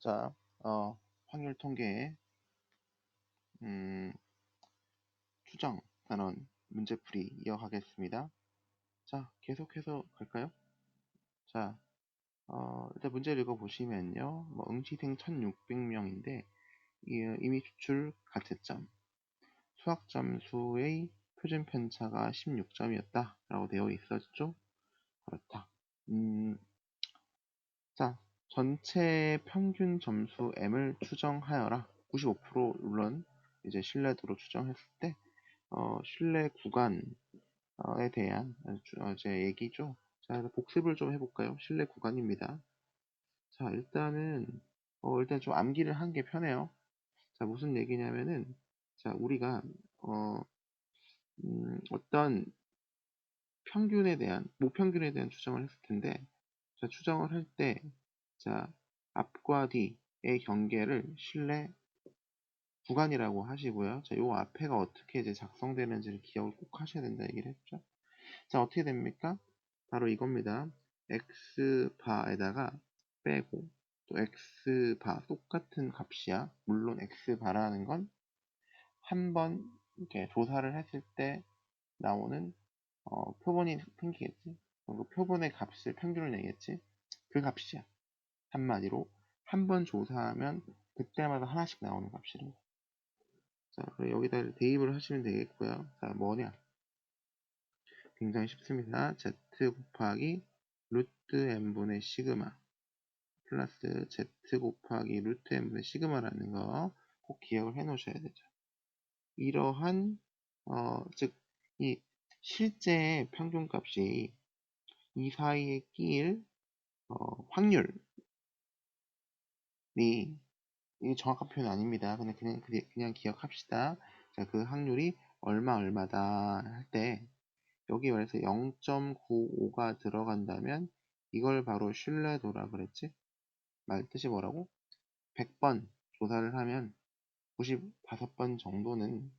자, 확률 통계, 음, 추정 단원 문제풀이 이어가겠습니다. 자, 계속해서 갈까요? 자, 일단 문제를 읽어보시면요. 응시생 1600명인데, 이미 추출 가채점, 수학 점수의 표준 편차가 16점이었다. 라고 되어 있었죠? 그렇다. 자, 전체 평균 점수 M을 추정하여라. 95% 물론 이제 신뢰도로 추정했을 때, 신뢰 구간에 대한 제 얘기죠. 자, 복습을 좀 해볼까요? 신뢰 구간입니다. 자, 일단 좀 암기를 한 게 편해요. 자, 무슨 얘기냐면은, 자, 우리가, 어떤 모평균에 대한 추정을 했을 텐데, 자, 추정을 할 때, 자, 앞과 뒤의 경계를 신뢰 구간이라고 하시고요. 자, 요 앞에가 어떻게 이제 작성되는지를 기억을 꼭 하셔야 된다 얘기를 했죠. 자, 어떻게 됩니까? 바로 이겁니다. x바에다가 빼고 또 x바 똑같은 값이야. 물론 x바라는 건 한 번 이렇게 조사를 했을 때 나오는 표본이 생기겠지. 그 표본의 값을 평균을 내겠지. 그 값이야. 한마디로 한 번 조사하면 그때마다 하나씩 나오는 값이래. 자, 그럼 여기다 대입을 하시면 되겠고요. 자, 뭐냐? 굉장히 쉽습니다. z 곱하기 루트 n분의 시그마 플러스 z 곱하기 루트 n분의 시그마라는 거 꼭 기억을 해 놓으셔야 되죠. 이러한 즉 이 실제 평균값이 이 사이에 끼일 확률이, 이게 정확한 표현 아닙니다. 그냥 기억합시다. 자, 그 확률이 얼마다 할 때 여기 말해서 0.95가 들어간다면 이걸 바로 신뢰도라 그랬지? 말 뜻이 뭐라고? 100번 조사를 하면 95번 정도는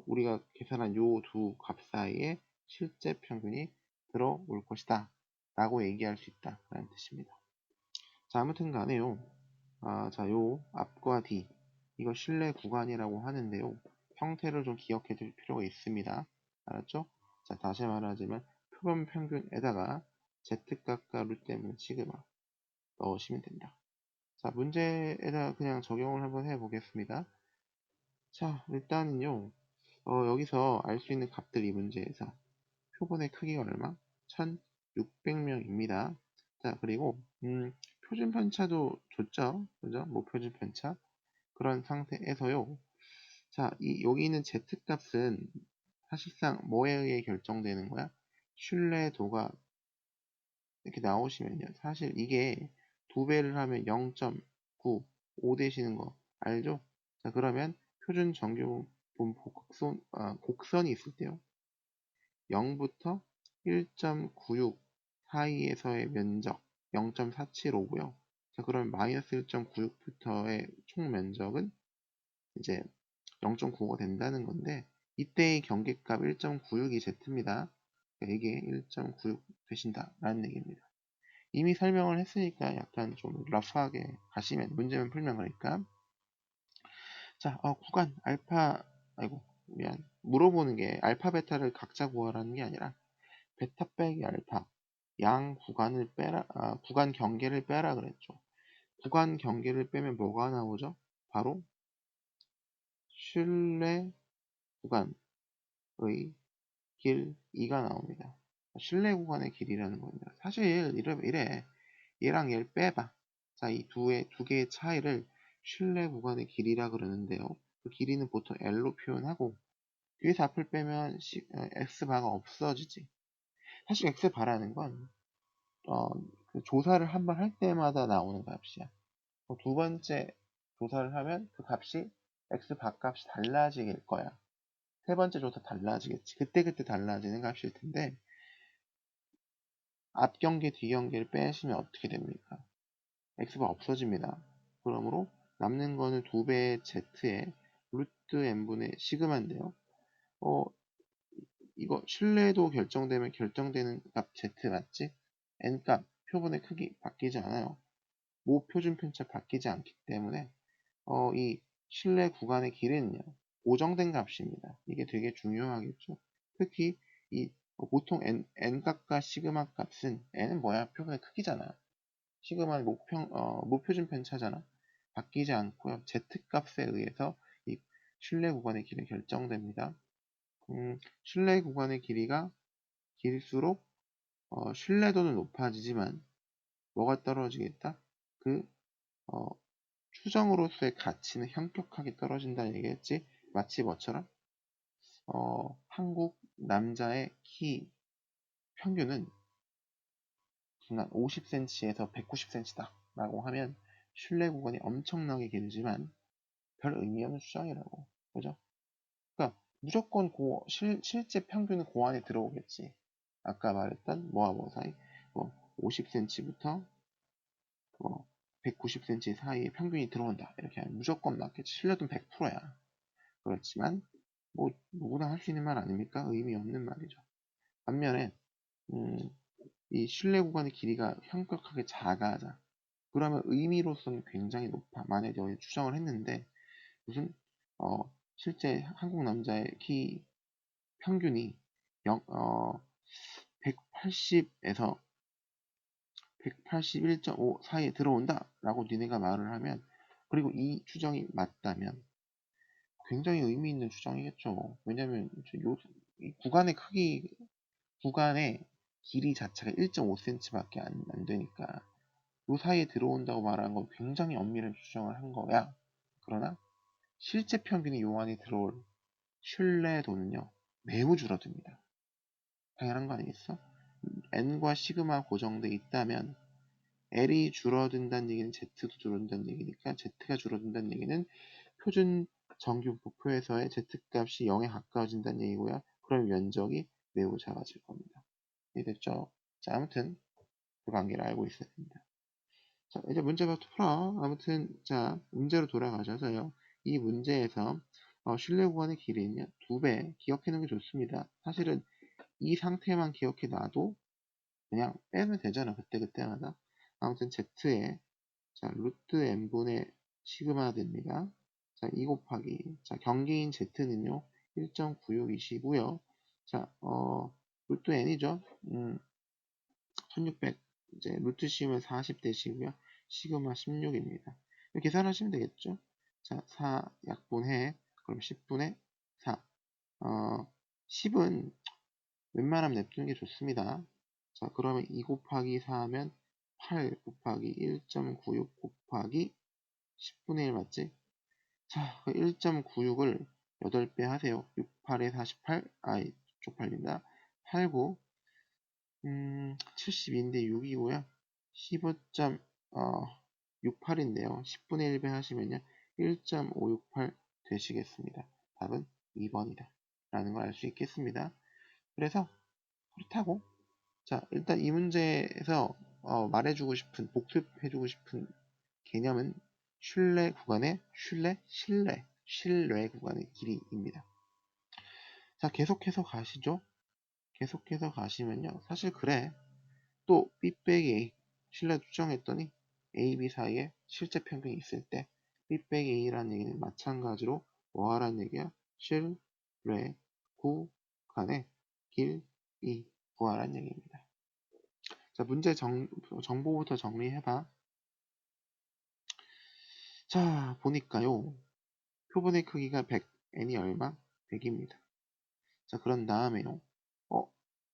우리가 계산한 요 두 값 사이에 실제 평균이 들어올 것이다 라고 얘기할 수 있다 라는 뜻입니다. 자, 아무튼 간에요. 자, 요 앞과 뒤 이거 신뢰 구간이라고 하는데요. 형태를 좀 기억해 둘 필요가 있습니다. 알았죠? 자, 다시 말하자면 표본 평균에다가 z값과 루트 때문에 시그마 넣으시면 된다. 자, 문제에다 그냥 적용을 한번 해 보겠습니다. 자, 일단은요. 여기서 알 수 있는 값들이 문제에서 표본의 크기가 얼마? 1600명입니다. 자, 그리고 표준 편차도 줬죠. 그죠? 표준 편차. 그런 상태에서요. 자, 여기 있는 z값은 사실상 뭐에 의해 결정되는 거야? 신뢰도가 이렇게 나오시면요. 사실 이게 두 배를 하면 0.95 되시는 거 알죠? 자, 그러면 표준 정규분 곡선이 있을 때요. 0부터 1.96 사이에서의 면적 0.475고요. 자, 그럼 마이너스 1.96부터의 총 면적은 이제 0.95가 된다는 건데 이때의 경계값 1.96이 z입니다. 그러니까 이게 1.96 되신다라는 얘기입니다. 이미 설명을 했으니까 약간 좀 러프하게 가시면 문제만 풀면 그러니까 자, 구간 미안, 물어보는 게 알파 베타를 각자 구하라는 게 아니라 베타 빼기 알파 양 구간을 빼라, 구간 경계를 빼라 그랬죠. 구간 경계를 빼면 뭐가 나오죠? 바로 신뢰 구간의 길 2가 나옵니다. 신뢰 구간의 길이라는 겁니다. 사실 이래 얘랑 얘를 빼봐. 자, 이 두 개의 차이를 신뢰 구간의 길이라 그러는데요. 그 길이는 보통 L로 표현하고 뒤에서 앞을 빼면 X바가 없어지지. 사실 X바라는 건 그 조사를 한번 할 때마다 나오는 값이야. 두 번째 조사를 하면 그 값이 X바 값이 달라질 거야. 세 번째 조사 달라지겠지. 그때 달라지는 값일 텐데 앞 경계 뒤 경계를 빼시면 어떻게 됩니까? x가 없어집니다. 그러므로 남는 거는 2배의 z의 루트 n분의 시그마인데요. 이거 신뢰도 결정되면 결정되는 값 z 맞지? n 값 표본의 크기 바뀌지 않아요. 모 표준 편차 바뀌지 않기 때문에 이 실내 구간의 길이는요, 고정된 값입니다. 이게 되게 중요하겠죠. 특히 이 보통 n 값과 시그마 값은 n은 뭐야? 표본의 크기잖아. 시그마는 무표준 편차잖아. 바뀌지 않고요. z 값에 의해서 이 실내 구간의 길이 결정됩니다. 실내 구간의 길이가 길수록 신뢰도는 높아지지만 뭐가 떨어지겠다? 그 추정으로서의 가치는 현격하게 떨어진다는 얘기겠지. 마치 뭐처럼 한국 남자의 키 평균은 한 50cm에서 190cm다 라고 하면 신뢰 구간이 엄청나게 길지만 별 의미 없는 추정이라고. 그죠? 그러니까 무조건 실제 평균은 그 안에 들어오겠지. 아까 말했던 뭐와 뭐 사이, 뭐 50cm부터 뭐 190cm 사이에 평균이 들어온다. 이렇게 하면 무조건 맞겠지. 신뢰도는 100%야. 그렇지만 뭐 누구나 할 수 있는 말 아닙니까? 의미 없는 말이죠. 반면에 이 신뢰 구간의 길이가 현격하게 작아져. 그러면 의미로서는 굉장히 높아. 만약에 추정을 했는데 무슨 실제 한국 남자의 키 평균이 180에서 181.5 사이에 들어온다 라고 니네가 말을 하면, 그리고 이 추정이 맞다면 굉장히 의미 있는 추정이겠죠. 왜냐면 이 구간의 길이 자체가 1.5cm밖에 안 되니까 요 사이에 들어온다고 말한 건 굉장히 엄밀한 추정을 한 거야. 그러나 실제 평균이 요 안에 들어올 신뢰도는요, 매우 줄어듭니다. 당연한 거 아니겠어? n과 시그마 고정돼 있다면 L이 줄어든다는 얘기는 Z도 줄어든다는 얘기니까 Z가 줄어든다는 얘기는 표준 정규 부표에서의 Z값이 0에 가까워진다는 얘기고요. 그럼 면적이 매우 작아질 겁니다. 이해됐죠? 자, 아무튼 그 관계를 알고 있어야 됩니다. 자, 이제 문제부터 풀어. 아무튼 자, 문제로 돌아가셔서요. 이 문제에서 신뢰 구간의 길이는요, 2배 기억해 놓은 게 좋습니다. 사실은 이 상태만 기억해 놔도 그냥 빼면 되잖아. 그때마다. 아무튼 Z에 자, 루트 n분의 시그마 됩니다. 자, 2 곱하기 자, 경계인 Z는요 1.96이시고요. 자, 루트 n이죠. 1600 이제 루트 씌우면 40 되시고요. 시그마 16입니다. 이렇게 계산하시면 되겠죠. 자, 4 약분해. 그럼 10분의 4. 10은 웬만하면 냅두는 게 좋습니다. 자, 그러면 2 곱하기 4 하면 8 곱하기 1.96 곱하기 10분의 1 맞지? 자, 1.96을 8배 하세요. 6, 8에 48, 쪽팔린다. 8, 9, 72인데 6이고요. 15.68인데요. 10분의 1배 하시면요. 1.568 되시겠습니다. 답은 2번이다. 라는 걸 알 수 있겠습니다. 그래서 그렇다고. 자, 일단 이 문제에서 말해주고 싶은, 복습해주고 싶은 개념은 신뢰 구간의 신뢰 구간의 길이입니다. 자, 계속해서 가시죠. 계속해서 가시면요. 사실 그래. 또 B 빼기 A 신뢰 추정했더니 A, B 사이에 실제 평균이 있을 때 B 빼기 A라는 얘기는 마찬가지로 뭐 하라는 얘기야? 신뢰 구간의 길이 구하라는 얘기입니다. 자, 문제 정보부터 정리해봐. 자, 보니까요. 표본의 크기가 100, n이 얼마? 100입니다. 자, 그런 다음에요.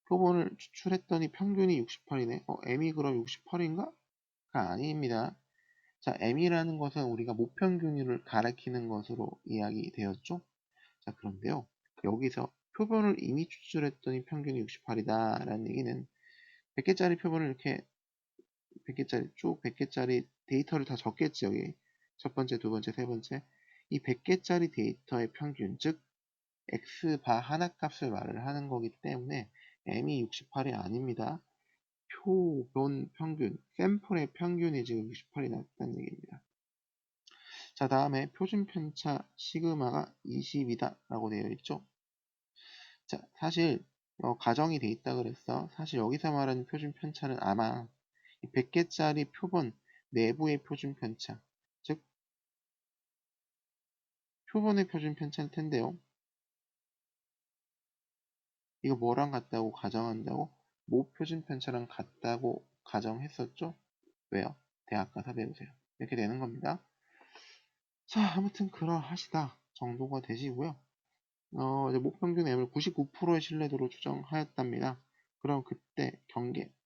표본을 추출했더니 평균이 68이네. m이 그럼 68인가? 가 아닙니다. 자, m이라는 것은 우리가 모평균율을 가리키는 것으로 이야기되었죠. 자, 그런데요. 여기서 표본을 이미 추출했더니 평균이 68이다 라는 얘기는 100개짜리 표본을 이렇게 100개짜리 쭉 100개짜리 데이터를 다 적겠지. 여기 첫 번째, 두 번째, 세 번째. 이 100개짜리 데이터의 평균, 즉 x바 하나 값을 말을 하는 거기 때문에 m이 68이 아닙니다. 표본 평균, 샘플의 평균이 지금 68이 났다는 얘기입니다. 자, 다음에 표준 편차 시그마가 20이다 라고 되어 있죠. 자, 사실 가정이 돼 있다 그랬어. 사실 여기서 말하는 표준 편차는 아마 100개짜리 표본 내부의 표준 편차, 즉 표본의 표준 편차일 텐데요. 이거 뭐랑 같다고 가정한다고? 모표준 편차랑 같다고 가정했었죠? 왜요? 대학 가서 배우세요. 이렇게 되는 겁니다. 자, 아무튼 그러하시다 정도가 되시고요. 이제 목평균 M을 99%의 신뢰도로 추정하였답니다. 그럼 그때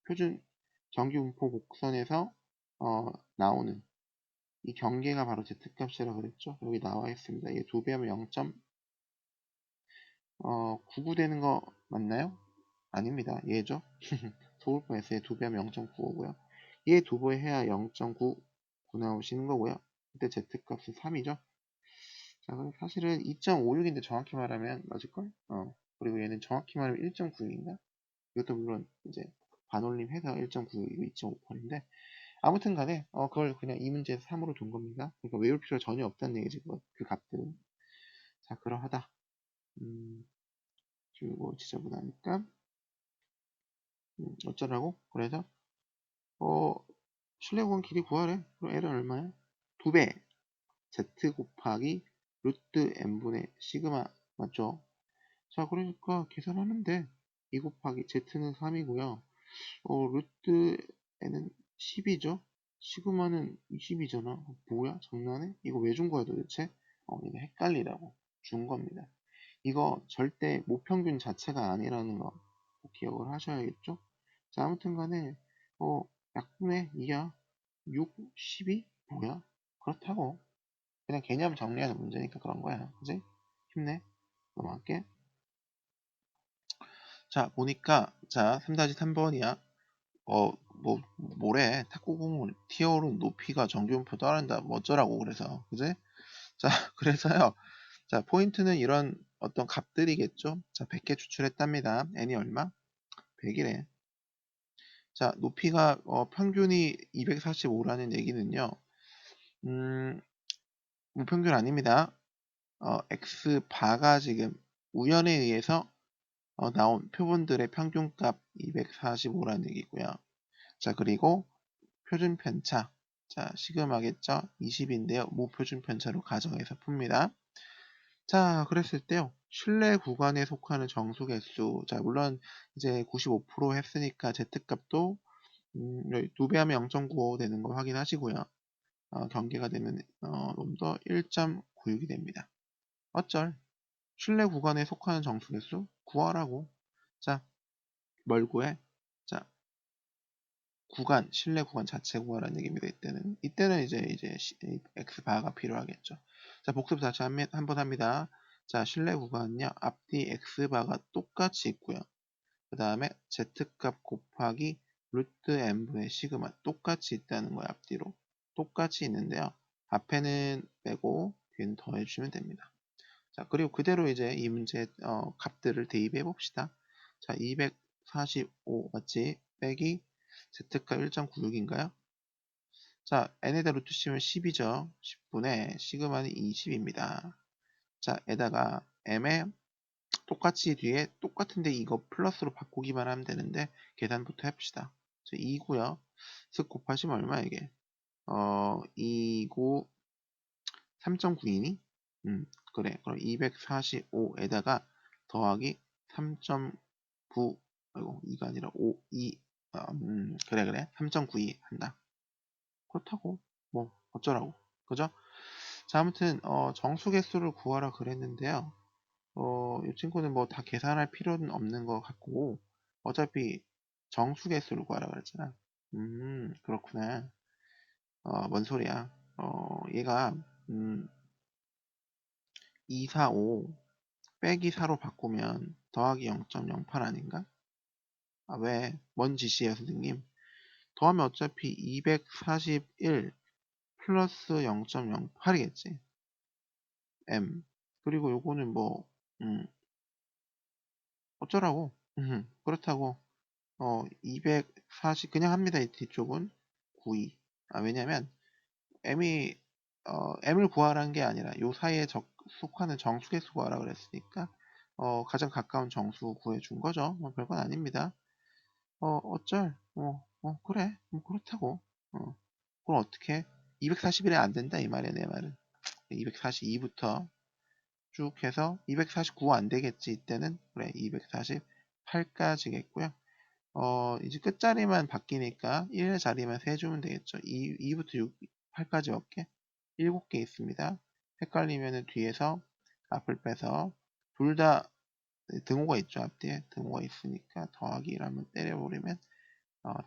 표준 정기분포 곡선에서 나오는 이 경계가 바로 Z값이라 그랬죠. 여기 나와 있습니다. 이게 2배하면 0.99 되는 거 맞나요? 아닙니다. 얘죠. 서울 뻔했어요. 2배하면 0.95고요. 얘 2배 해야 0.99 나오시는 거고요. 그때 Z값은 3이죠. 자, 그럼 사실은 2.56인데 정확히 말하면 맞을걸? 그리고 얘는 정확히 말하면 1.96인가? 이것도 물론 이제 반올림 해서 1.96이고 2.58인데 아무튼 간에 그걸 그냥 이 문제에서 3으로 둔 겁니다. 그러니까 외울 필요가 전혀 없다는 얘기지 그 값들은. 자, 그러하다. 그리고 지저분하니까 어쩌라고? 그래서 신뢰구간 길이 구하래. 그럼 L은 얼마야? 2배 Z 곱하기 루트 n분의 시그마 맞죠? 자, 그러니까 계산하는데 2 곱하기 Z는 3이고요. 루트 n은 10이죠? 시그마는 20이잖아. 뭐야? 장난해? 이거 왜 준 거야 도대체? 이거 헷갈리라고 준 겁니다. 이거 절대 모평균 자체가 아니라는 거 꼭 기억을 하셔야겠죠? 자, 아무튼 간에 약분의 2야. 6, 12? 뭐야? 그렇다고. 그냥 개념 정리하는 문제니까 그런 거야. 그지? 힘내. 넘어갈게. 자, 보니까, 자, 3-3번이야. 뭐래. 탁구공 튀어오른 높이가 정규분포 따른다. 뭐 어쩌라고, 그래서. 그지? 자, 그래서요. 자, 포인트는 이런 어떤 값들이겠죠? 자, 100개 추출했답니다. n이 얼마? 100이래. 자, 높이가, 평균이 245라는 얘기는요. 무평균 아닙니다. x바가 지금 우연에 의해서 나온 표본들의 평균값 245라는 얘기고요. 자, 그리고 표준 편차. 자, 시그마겠죠? 20인데요. 무표준 편차로 가정해서 풉니다. 자, 그랬을 때요. 실내 구간에 속하는 정수 개수. 자, 물론 이제 95% 했으니까 Z값도 2배 하면 0.95 되는 거 확인하시고요. 경계가 되면 놈도 1.96이 됩니다. 어쩔? 실내 구간에 속하는 정수 개수 구하라고. 자, 뭘 구해? 자, 실내 구간 자체 구하라는 얘기입니다. 이때는 이제 x 바가 필요하겠죠. 자, 복습 다시 한번 합니다. 자, 실내 구간은요, 앞뒤 x 바가 똑같이 있고요. 그 다음에 z값 곱하기 루트 n분의 시그마 똑같이 있다는 거예요. 앞뒤로 똑같이 있는데요. 앞에는 빼고 뒤에는 더해주시면 됩니다. 자, 그리고 그대로 이제 이 문제 값들을 대입해 봅시다. 자, 245 맞지? 빼기 z값 1.96인가요? 자, n에다 루트 씌우면 10이죠. 10분의 시그마는 20입니다. 자, 에다가 m에 똑같이 뒤에 똑같은데 이거 플러스로 바꾸기만 하면 되는데 계산부터 해봅시다. 자, 2고요. 슥 곱하시면 얼마 이게? 2고 3.9이니? 그래. 그럼 245에다가 더하기 3.9, 아이고, 2가 아니라 5, 2, 그래. 3.92 한다. 그렇다고. 뭐, 어쩌라고. 그죠? 자, 아무튼, 정수 개수를 구하라 그랬는데요. 이 친구는 뭐 다 계산할 필요는 없는 것 같고, 어차피 정수 개수를 구하라 그랬잖아. 그렇구나. 뭔 소리야. 얘가, 245 빼기 4로 바꾸면 더하기 0.08 아닌가? 아, 왜? 뭔 짓이에요, 선생님? 더하면 어차피 241 플러스 0.08이겠지. M. 그리고 요거는 뭐, 어쩌라고? 그렇다고, 240, 그냥 합니다, 이 뒤쪽은. 92. 아, 왜냐면, M을 구하라는 게 아니라, 요 사이에 속하는 정수개수 구하라 그랬으니까, 가장 가까운 정수 구해준 거죠. 뭐 별건 아닙니다. 어쩔. 그래. 뭐 그렇다고. 그럼 어떻게 241에 안 된다 이 말이야 내 말은. 242부터 쭉 해서 249 안 되겠지 이때는. 그래 248까지겠고요. 이제 끝자리만 바뀌니까 1 자리만 세주면 되겠죠. 2부터 6, 8까지 몇 개? 7개 있습니다. 헷갈리면은 뒤에서 앞을 빼서 둘 다 등호가 있죠. 앞뒤에 등호가 있으니까 더하기 1 한번 때려버리면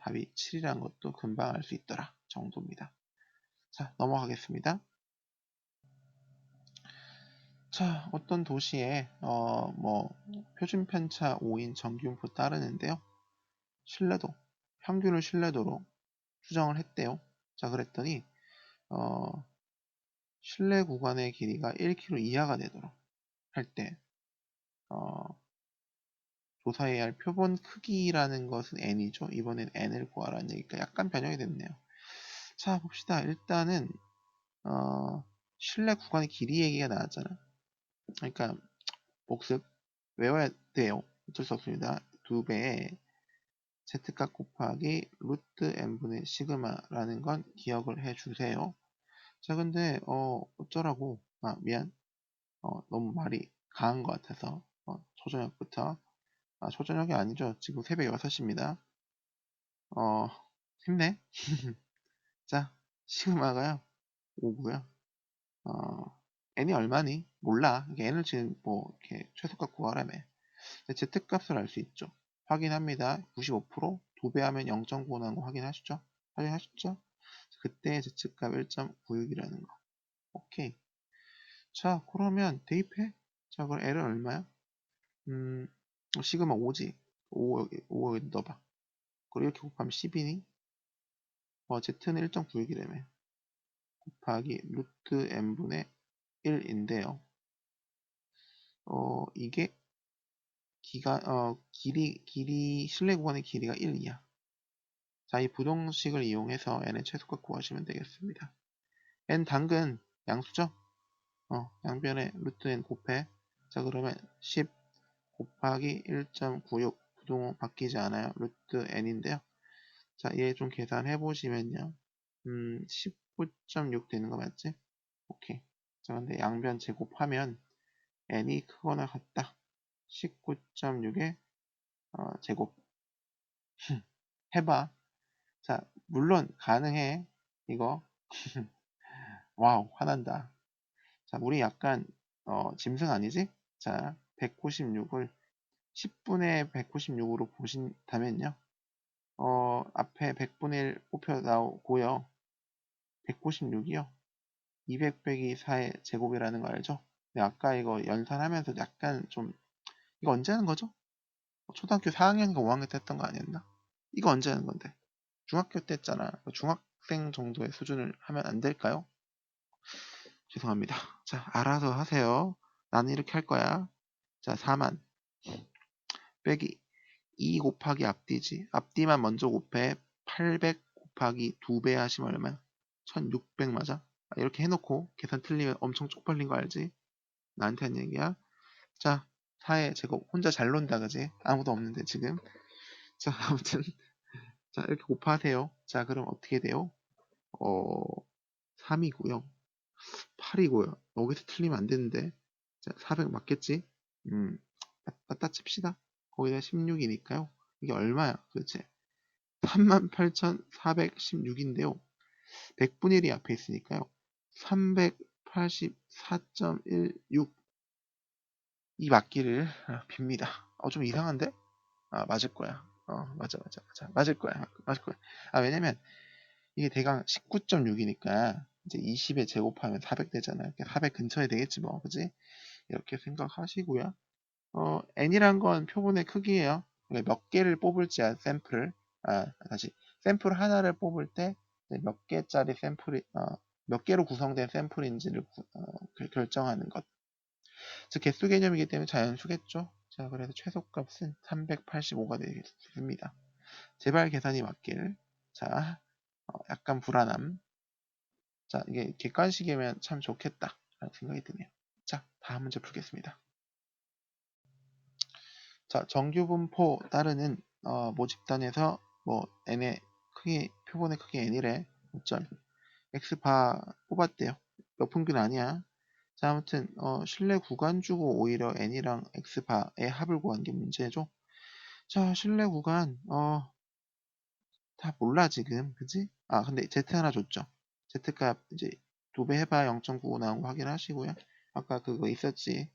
답이 7이라는 것도 금방 알 수 있더라 정도입니다. 자 넘어가겠습니다. 자 어떤 도시에 뭐 표준 편차 5인 정규분포 따르는데요. 신뢰도 평균을 신뢰도로 추정을 했대요. 자 그랬더니 실내 구간의 길이가 1km 이하가 되도록 할 때 조사해야 할 표본 크기라는 것은 n이죠. 이번엔 n을 구하라는 얘기가 약간 변형이 됐네요. 자 봅시다. 일단은 실내 구간의 길이 얘기가 나왔잖아. 그러니까 복습 외워야 돼요. 어쩔 수 없습니다. 2배의 z값 곱하기 루트 n분의 시그마라는 건 기억을 해주세요. 자 근데 어쩌라고 미안 너무 말이 강한 것 같아서 초저녁부터 초저녁이 아니죠. 지금 새벽 6시입니다. 힘내. 자 시그마가요 5고요. n이 얼마니? 몰라. n을 지금 뭐 이렇게 최소값 구하라며. z값을 알 수 있죠. 확인합니다. 95% 2배 하면 0.95 나온 거 확인하시죠? 확인하셨죠? 그때 z값 1.96이라는 거. 오케이. 자 그러면 대입해. 자 그럼 L은 얼마야? 시그마 5지. 5 여기 넣어봐. 그리고 이렇게 곱하면 10이니? Z는 1.96이라며. 곱하기 루트 n분의 1인데요. 이게 길이, 실내 구간의 길이가 1이야. 자, 이 부동식을 이용해서 n의 최소값 구하시면 되겠습니다. n 당근 양수죠? 양변에 루트 n 곱해. 자, 그러면 10 곱하기 1.96 부동호 바뀌지 않아요. 루트 n인데요. 자, 얘 좀 계산해 보시면요. 19.6 되는 거 맞지? 오케이. 자, 근데 양변 제곱하면 n이 크거나 같다. 19.6의 제곱. 해봐. 자, 물론 가능해. 이거. 와우, 화난다. 자, 우리 약간 짐승 아니지? 자, 196을 10분의 196으로 보신다면요. 앞에 100분의 1 뽑혀 나오고요. 196이요. 200 빼기 4의 제곱이라는 거 알죠? 근데 아까 이거 연산하면서 약간 좀 이거 언제 하는 거죠? 초등학교 4학년인가 5학년 때 했던 거 아니었나? 이거 언제 하는 건데? 중학교 때 했잖아. 중학생 정도의 수준을 하면 안 될까요? 죄송합니다. 자, 알아서 하세요. 나는 이렇게 할 거야. 자, 4만 빼기 2 곱하기 앞뒤지. 앞뒤만 먼저 곱해. 800 곱하기 2배 하시면 얼마야? 1600 맞아? 이렇게 해놓고 계산 틀리면 엄청 쪽팔린 거 알지? 나한테 한 얘기야. 자, 4의 제곱 혼자 잘 논다 그지? 아무도 없는데 지금. 자, 아무튼 자 이렇게 곱하세요. 자, 그럼 어떻게 돼요? 3이고요. 8이고요. 여기서 틀리면 안 되는데. 자, 400 맞겠지? 맞다 칩시다. 거기다 16이니까요. 이게 얼마야? 도대체? 38,416인데요. 100분의 1이 앞에 있으니까요. 384.16 이 맞기를 빕니다. 좀 이상한데? 맞을 거야. 맞아. 맞을 거야. 맞을 거야. 왜냐면 이게 대강 19.6이니까 이제 20에 제곱하면 400 되잖아요. 400 근처에 되겠지 뭐, 그지? 이렇게 생각하시고요. n이란 건 표본의 크기예요. 그러니까 몇 개를 뽑을지 샘플을 다시 샘플 하나를 뽑을 때 몇 개짜리 샘플이 몇 개로 구성된 샘플인지를 결정하는 것. 즉 개수 개념이기 때문에 자연수겠죠. 자, 그래서 최소값은 385가 되겠습니다. 제발 계산이 맞길. 자, 약간 불안함. 자, 이게 객관식이면 참 좋겠다 라는 생각이 드네요. 자, 다음 문제 풀겠습니다. 자, 정규분포 따르는 모집단에서 뭐 n의 크기, 표본의 크기 n이래. 5점. X바 뽑았대요. 몇분균 아니야. 자, 아무튼 실내 구간 주고 오히려 n이랑 X바의 합을 구한 게 문제죠. 자, 실내 구간 다 몰라 지금, 그지? 아, 근데 Z 하나 줬죠. Z값 이제 2배 해봐 0.95 나온 거 확인하시고요. 아까 그거 있었지.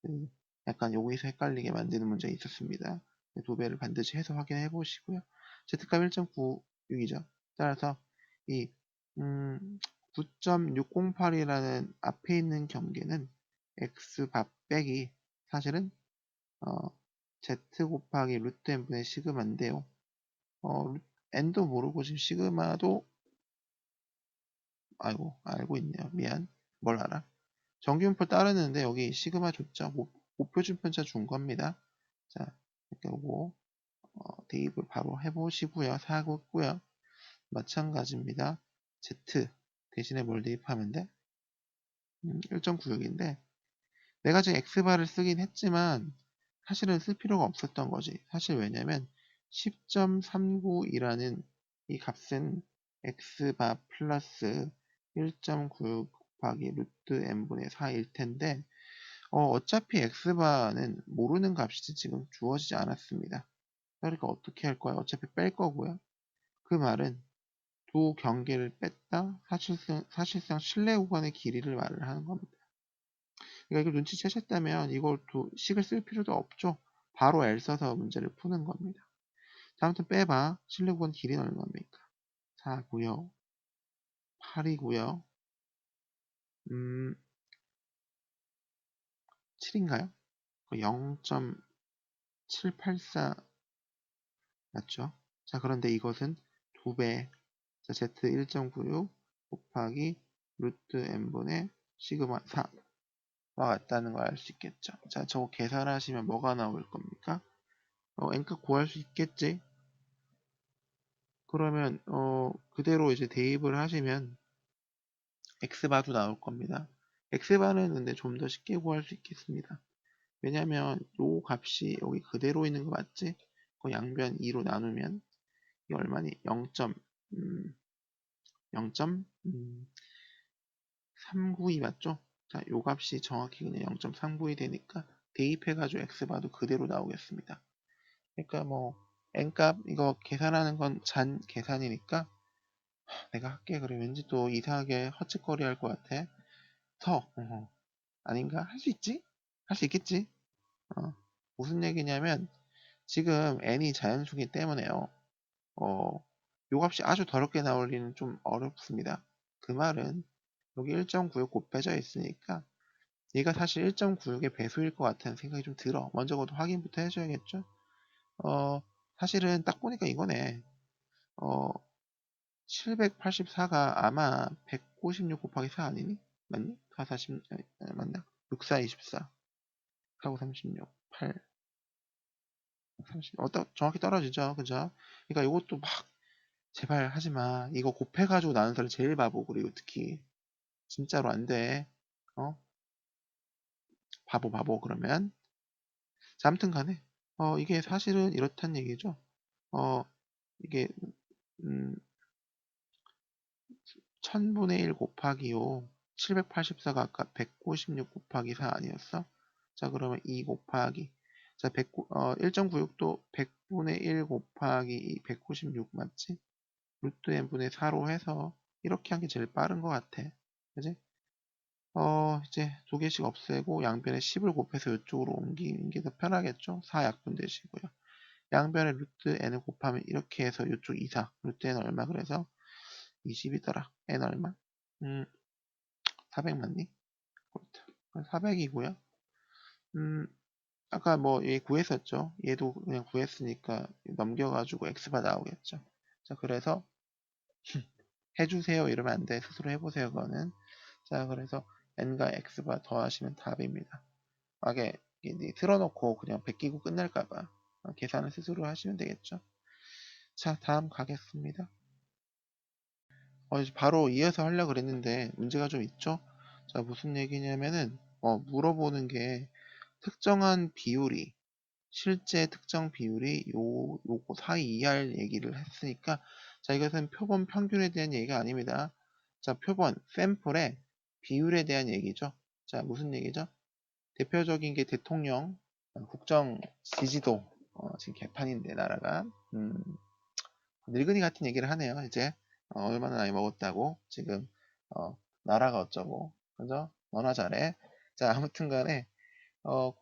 그 약간 여기서 헷갈리게 만드는 문제 있었습니다. 2배를 반드시 해서 확인해 보시고요. Z값 1.96이죠. 따라서 이 9.608이라는 앞에 있는 경계는 X밥 빼기 사실은 Z 곱하기 루트 n분의 시그마인데요. n도 모르고 지금 시그마도 아이고 알고 있네요. 미안. 뭘 알아? 정규분포 따르는데 여기 시그마 줬죠. 목표준편차 준 겁니다. 자, 이렇게 오고 대입을 바로 해보시고요. 사고고요. 마찬가지입니다. Z 대신에 뭘 대입하면 돼? 1.96인데 내가 지금 X바를 쓰긴 했지만 사실은 쓸 필요가 없었던 거지. 사실 왜냐면 10.39이라는 이 값은 X바 플러스 1.96 곱하기 루트 n분의 4일 텐데 어차피 X바는 모르는 값이 지금 주어지지 않았습니다. 그러니까 어떻게 할 거야? 어차피 뺄 거고요. 그 말은 두 경계를 뺐다 사실상 실내 구간의 길이를 말을 하는 겁니다. 그러니까 이걸 눈치채셨다면 이걸 식을 쓸 필요도 없죠. 바로 L 써서 문제를 푸는 겁니다. 자, 아무튼 빼봐. 실내 구간 길이는 얼마입니까? 4고요. 8이고요. 7인가요? 0.784 맞죠? 자, 그런데 이것은 2배. 자, Z 1.96 곱하기 루트 n분의 시그마 4와 같다는 걸 알 수 있겠죠. 자, 저거 계산하시면 뭐가 나올 겁니까? n값 구할 수 있겠지? 그러면 그대로 이제 대입을 하시면 x바도 나올 겁니다. x바는 근데 좀 더 쉽게 구할 수 있겠습니다. 왜냐면 요 값이 여기 그대로 있는 거 맞지? 그 양변 2로 나누면 이게 얼마니? 0.392 맞죠? 자, 요 값이 정확히 그냥 0.392 되니까 대입해가지고 x바도 그대로 나오겠습니다. 그러니까 뭐 n값 이거 계산하는 건 잔 계산이니까 내가 할게. 그래 왠지 또 이상하게 헛짓거리 할 것 같아. 아닌가? 할 수 있지? 할 수 있겠지? 무슨 얘기냐면 지금 n이 자연수기 때문에요. 요 값이 아주 더럽게 나올 리는 좀 어렵습니다. 그 말은 여기 1.96 곱해져 있으니까 얘가 사실 1.96의 배수일 것 같다는 생각이 좀 들어. 먼저 그것도 확인부터 해줘야겠죠? 사실은 딱 보니까 이거네. 784가 아마 156 곱하기 4 아니니? 맞니? 4, 40, 맞나? 6, 4, 24. 4, 5, 36, 8, 30. 정확히 떨어지죠? 그죠? 그러니까 이것도 막, 제발 하지 마. 이거 곱해가지고 나눈 사람 제일 바보. 그리고 특히. 진짜로 안 돼. 어? 바보, 그러면. 자, 아무튼 간에, 이게 사실은 이렇단 얘기죠. 이게, 음, 1000분의 1 곱하기요. 784가 아까 196 곱하기 4 아니었어? 자, 그러면 2 곱하기. 자, 1.96도 100분의 1 곱하기 196 맞지? 루트 n분의 4로 해서 이렇게 한 게 제일 빠른 것 같아. 그지? 이제 두 개씩 없애고 양변에 10을 곱해서 이쪽으로 옮기는 게 더 편하겠죠? 4 약분 되시고요. 양변에 루트 n을 곱하면 이렇게 해서 이쪽 2사. 루트 n 얼마? 그래서 20이더라. n 얼마? 400 맞니? 400이고요. 아까 뭐 얘 구했었죠. 얘도 그냥 구했으니까 넘겨가지고 x바 나오겠죠. 자, 그래서 해주세요 이러면 안 돼. 스스로 해보세요 그거는. 자, 그래서 n과 x바 더하시면 답입니다. 아게 틀어놓고 그냥 베끼고 끝날까봐 계산을 스스로 하시면 되겠죠. 자, 다음 가겠습니다. 이제 바로 이어서 하려고 그랬는데 문제가 좀 있죠. 자, 무슨 얘기냐면은 물어보는 게 특정한 비율이 실제 특정 비율이 요거 사이 이할 얘기를 했으니까 자, 이것은 표본 평균에 대한 얘기가 아닙니다. 자, 표본, 샘플의 비율에 대한 얘기죠. 자, 무슨 얘기죠? 대표적인 게 대통령, 국정 지지도, 지금 개판인데, 나라가. 늙은이 같은 얘기를 하네요. 이제, 얼마나 나이 먹었다고, 지금, 나라가 어쩌고, 그죠? 너나 잘해. 자, 아무튼 간에,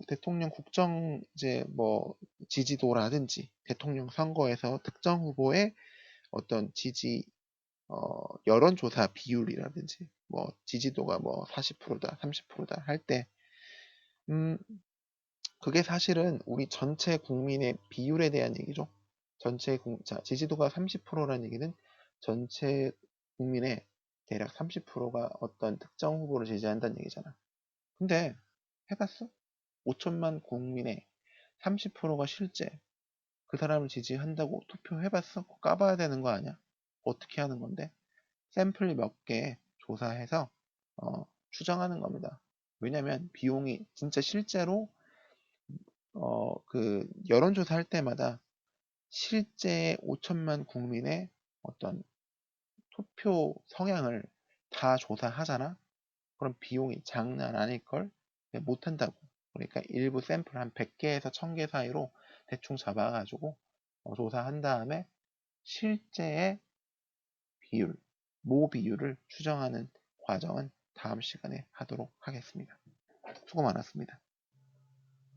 대통령 국정, 이제 뭐, 지지도라든지, 대통령 선거에서 특정 후보의 어떤 지지, 여론조사 비율이라든지, 뭐, 지지도가 뭐 40%다, 30%다 할 때, 음, 그게 사실은 우리 전체 국민의 비율에 대한 얘기죠. 자, 지지도가 30%라는 얘기는 전체 국민의 대략 30%가 어떤 특정 후보를 지지한다는 얘기잖아. 근데 해봤어? 5천만 국민의 30%가 실제 그 사람을 지지한다고 투표해봤어? 그거 까봐야 되는 거 아니야? 어떻게 하는 건데? 샘플 몇 개 조사해서 추정하는 겁니다. 왜냐면 비용이 진짜 실제로 그 여론조사 할 때마다 실제 5천만 국민의 어떤 투표 성향을 다 조사하잖아? 그럼 비용이 장난 아닐걸? 못한다고. 그러니까 일부 샘플 한 100개에서 1000개 사이로 대충 잡아가지고 조사한 다음에 실제의 비율, 모 비율을 추정하는 과정은 다음 시간에 하도록 하겠습니다. 수고 많았습니다.